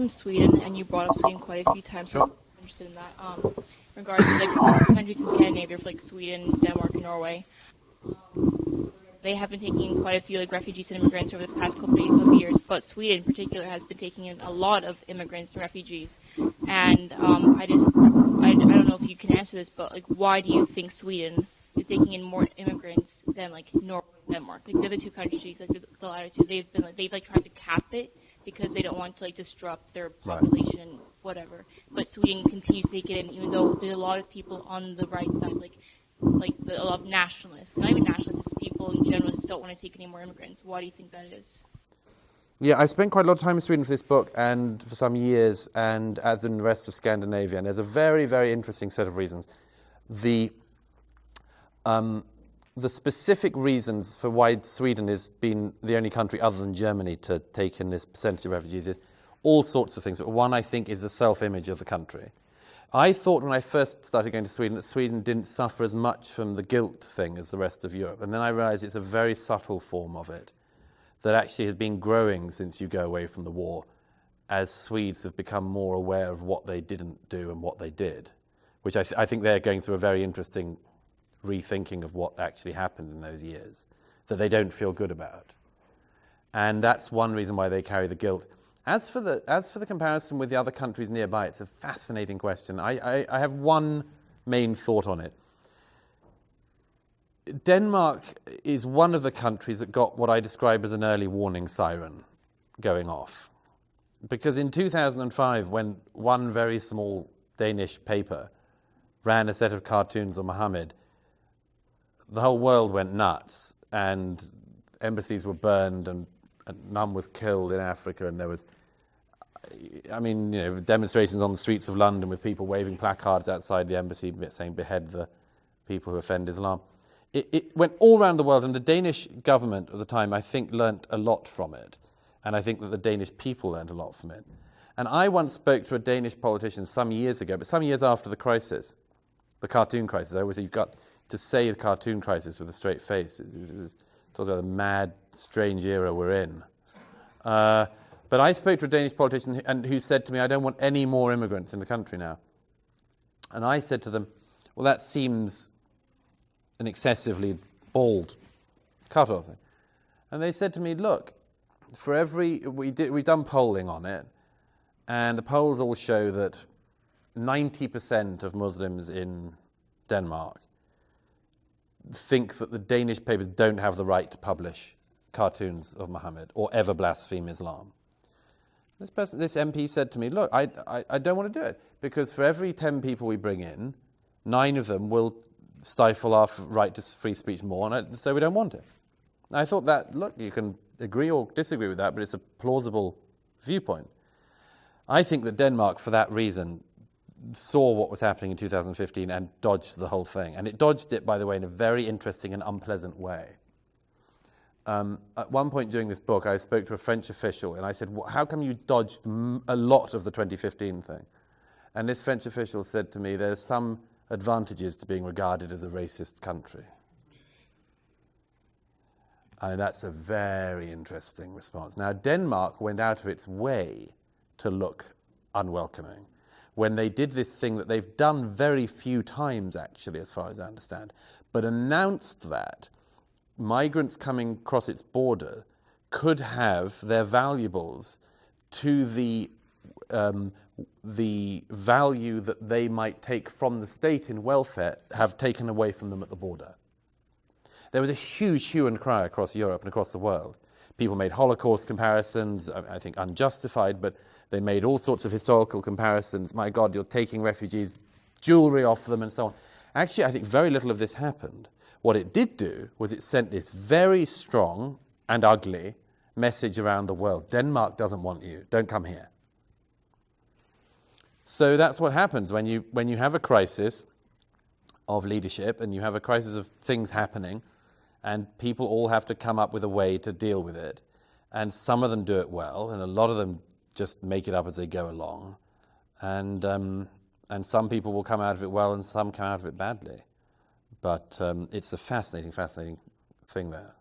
from Sweden, and you brought up Sweden quite a few times, so I'm interested in that. Regarding like some countries in Scandinavia, like Sweden, Denmark, and Norway, they have been taking in quite a few like refugees and immigrants over the past couple of years. But Sweden, in particular, has been taking in a lot of immigrants and refugees. And I don't know if you can answer this, but like, why do you think Sweden is taking in more immigrants than like Norway and Denmark? Like the other two countries, like the latter two, they've tried to cap it because they don't want to like disrupt their population, whatever. But Sweden continues to take it in, even though there's a lot of people on the right side, a lot of nationalists, not even nationalists, just people in general just don't want to take any more immigrants. Why do you think that is? Yeah, I spent quite a lot of time in Sweden for this book and for some years, and as in the rest of Scandinavia, and there's a very, very interesting set of reasons. The specific reasons for why Sweden has been the only country other than Germany to take in this percentage of refugees is all sorts of things. But one, I think, is the self-image of the country. I thought when I first started going to Sweden that Sweden didn't suffer as much from the guilt thing as the rest of Europe. And then I realized it's a very subtle form of it that actually has been growing since you go away from the war, as Swedes have become more aware of what they didn't do and what they did, which I think they're going through a very interesting rethinking of what actually happened in those years that they don't feel good about. And that's one reason why they carry the guilt. As for the comparison with the other countries nearby, it's a fascinating question. I have one main thought on it. Denmark is one of the countries that got what I describe as an early warning siren going off. Because in 2005, when one very small Danish paper ran a set of cartoons on Mohammed, the whole world went nuts, and embassies were burned, and none was killed in Africa, and there was, demonstrations on the streets of London with people waving placards outside the embassy saying, "Behead the people who offend Islam." It went all around the world, and the Danish government at the time, I think, learnt a lot from it. And I think that the Danish people learned a lot from it. And I once spoke to a Danish politician some years ago, but some years after the crisis, the cartoon crisis. I always say you've got to say the cartoon crisis with a straight face. It's talks about the mad, strange era we're in. But I spoke to a Danish politician who said to me, "I don't want any more immigrants in the country now." And I said to them, "Well, that seems an excessively bald cut-off." And they said to me, "Look, we've done polling on it, and the polls all show that 90% of Muslims in Denmark think that the Danish papers don't have the right to publish cartoons of Muhammad or ever blaspheme Islam." This MP said to me, "Look, I don't want to do it, because for every 10 people we bring in, 9 of them will stifle our right to free speech more, and so we don't want it." I thought that, look, you can agree or disagree with that, but it's a plausible viewpoint. I think that Denmark, for that reason, saw what was happening in 2015 and dodged the whole thing. And it dodged it, by the way, in a very interesting and unpleasant way. At one point during this book, I spoke to a French official, and I said, "How come you dodged a lot of the 2015 thing?" And this French official said to me, "There's some advantages to being regarded as a racist country." And that's a very interesting response. Now, Denmark went out of its way to look unwelcoming when they did this thing that they've done very few times, actually, as far as I understand, but announced that migrants coming across its border could have their valuables to the value that they might take from the state in welfare have taken away from them at the border. There was a huge hue and cry across Europe and across the world. People made Holocaust comparisons, I think unjustified, but they made all sorts of historical comparisons. My God, you're taking refugees, jewelry off them and so on. Actually, I think very little of this happened. What it did do was it sent this very strong and ugly message around the world. Denmark doesn't want you. Don't come here. So that's what happens when you have a crisis of leadership and you have a crisis of things happening, and people all have to come up with a way to deal with it. And some of them do it well, and a lot of them just make it up as they go along. And some people will come out of it well, and some come out of it badly. But it's a fascinating thing there.